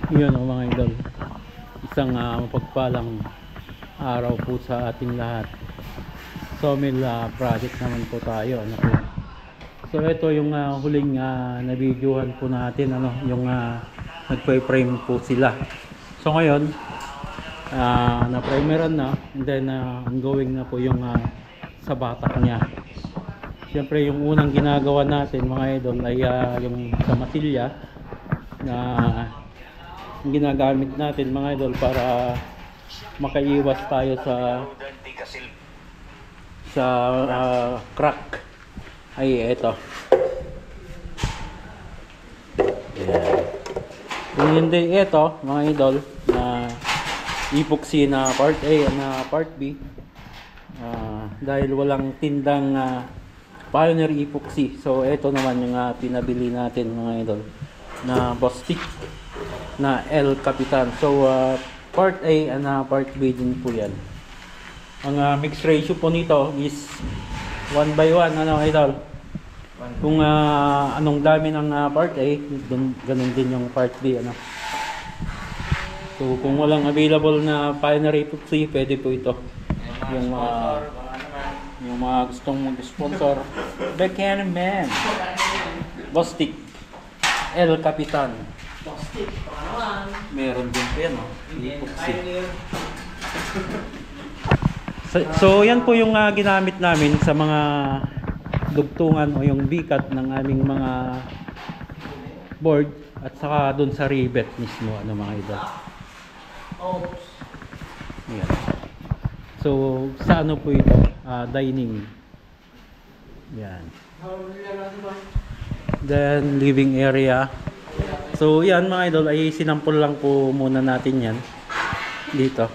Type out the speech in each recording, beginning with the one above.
Yun o mga idol, isang mapagpalang araw po sa ating lahat. Sawmill project naman po tayo, ano po. So ito yung huling na-videohan po natin, ano, yung nagpe-frame po sila. So ngayon na-primeran na, and then ongoing na po yung sa batak niya. Siyempre yung unang ginagawa natin mga idol ay yung sa masilya na yung ginagamit natin mga idol para makaiwas tayo sa crack ay ito. Ayan. Kung hindi ito mga idol na epoxy na part A na part B, dahil walang tindang Pioneer epoxy, so ito naman yung pinabili natin mga idol na Bostik na El Capitan. So part A and part B din po yan. Ang mix ratio po nito is 1:1, ano idol. Kung anong dami ng part A, ganun din yung part B, ano. So kung walang available na Pioneer epoxy, pwede po ito. Yung mga gustong mag-sponsor, Backhand Man, Bostik, El Capitan. Meron din po yan, epoxy. So yan po yung ginamit namin sa mga dugtungan o yung bikat ng aming mga board at saka dun sa rivet mismo, ano mga idol. Yan. So sa ano po ito, dining. Yan. Then living area. So yan mga idol, ay sinampol lang po muna natin yan dito.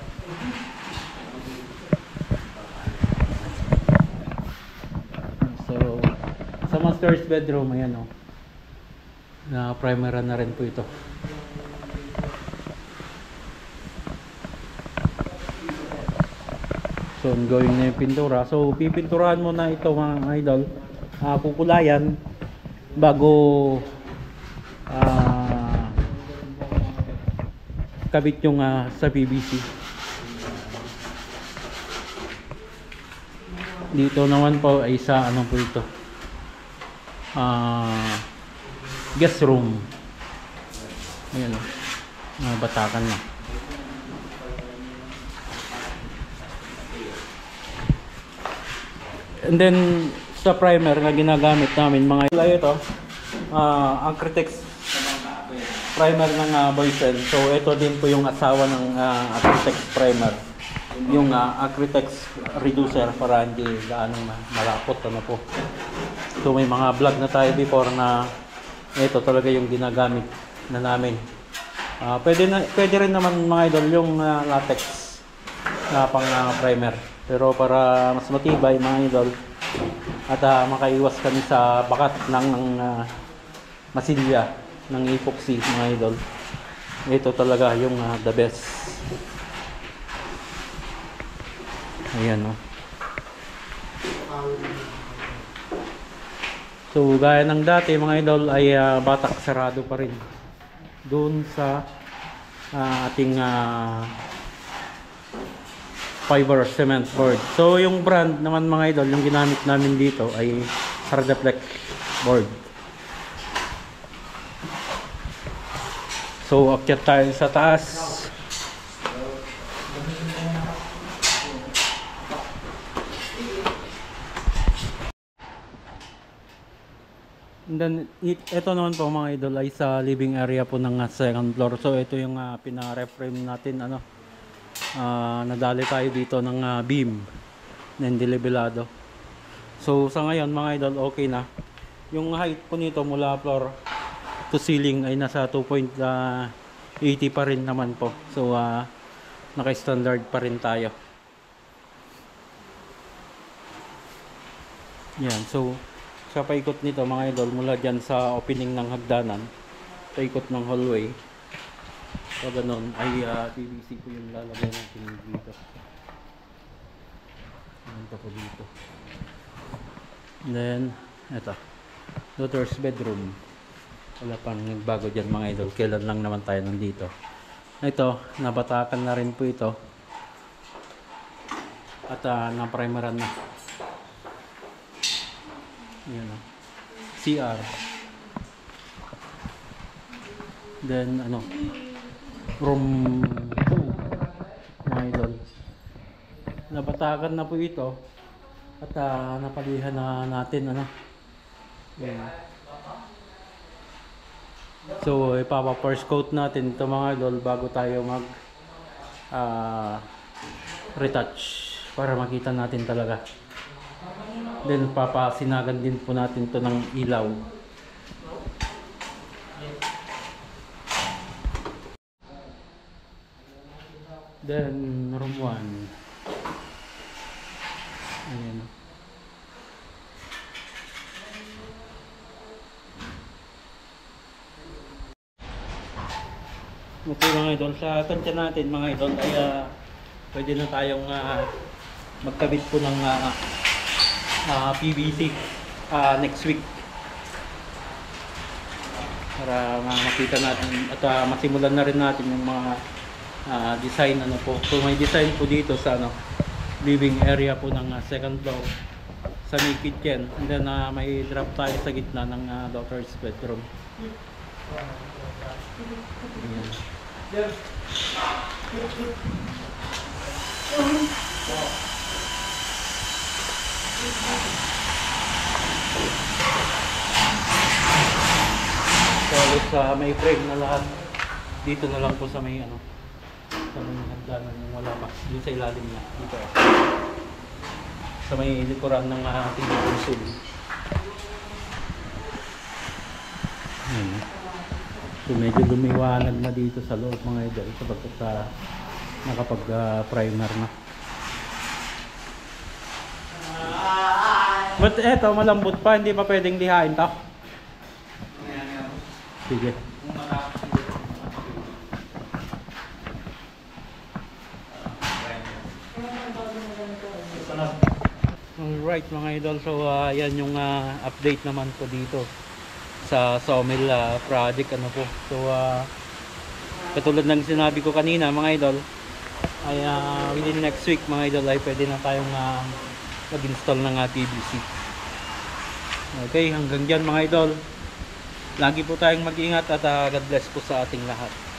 So sa master's bedroom, ayan o, na primer na rin po ito. So ongoing na yung pintura. So pipinturahan mo na ito mga idol, pupulayan bago kabit yung sa PVC. Dito naman po ay sa ano po ito, guest room. Ayan o, batakan na. And then sa primer na ginagamit namin mga ito, Acritex primer ng Boysen. So ito din po yung asawa ng Acritex primer, yung Acritex reducer, para hindi gaano malapot, ano po. So may mga vlog na tayo before na ito talaga yung ginagamit na namin. Pwede rin naman mga idol yung latex na pang primer, pero para mas matibay mga idol at makaiwas kami sa bakat ng masilya ng epoxy mga idol, ito talaga yung the best. Ayan o. So gaya ng dati mga idol ay batak sarado pa rin doon sa ating fiber cement board. So yung brand naman mga idol, yung ginamit namin dito ay Hardaplex board. So akyat tayo sa taas. And then ito naman po mga idol ay sa living area po ng second floor. So ito yung pina-reframe natin, ano. Nadali tayo dito ng beam na indilibelado. So sa ngayon mga idol, okay na. Yung height po nito mula floor to ceiling ay nasa 2.80 pa rin naman po. So naka-standard pa rin tayo. Yan. So sa paikot nito mga idol, mula dyan sa opening ng hagdanan, paikot ng hallway, so ganun ay PVC po yung lalagay natin dito. Ito po dito. And then ito, daughter's bedroom. Wala pang nagbago dyan mga idol. Kailan lang naman tayo nandito. Ito, nabatakan na rin po ito. At na-primeran na. Yan o. CR. Then ano, room 2 mga idol. Nabatakan na po ito. At napalihan na natin ano. Yan. So ipapa-first coat natin ito mga idol bago tayo mag retouch para makita natin talaga. Then papasinagan din po natin to ng ilaw. Then room 1. Ayan. Okay mga idol, sa tansya natin mga idol ay pwede na tayong magkabit po ng PVC next week para makita natin at masimulan na rin natin yung mga design ano po. So may design po dito sa ano, living area po ng second floor sa may kitchen, and then may drop tayo sa gitna ng daughter's bedroom. Ayan. So may frame na lahat. Dito na lang po sa may ano, sa may hagdanan yung wala pa. Dito sa ilalim niya. Dito. Sa may likuran ng TV console. Ayan. So medyo lumiwanag na dito sa loob mga idol sapagkat nakapag-primer na. But eto malambot pa, hindi pa pwedeng lihain to. Sige. Alright mga idol, so yan yung update naman po dito sa sawmill project ano po. So katulad ng sinabi ko kanina mga idol ay within next week mga idol ay pwede na tayong mag-install ng PVC. Okay, hanggang dyan mga idol, lagi po tayong mag-ingat at God bless po sa ating lahat.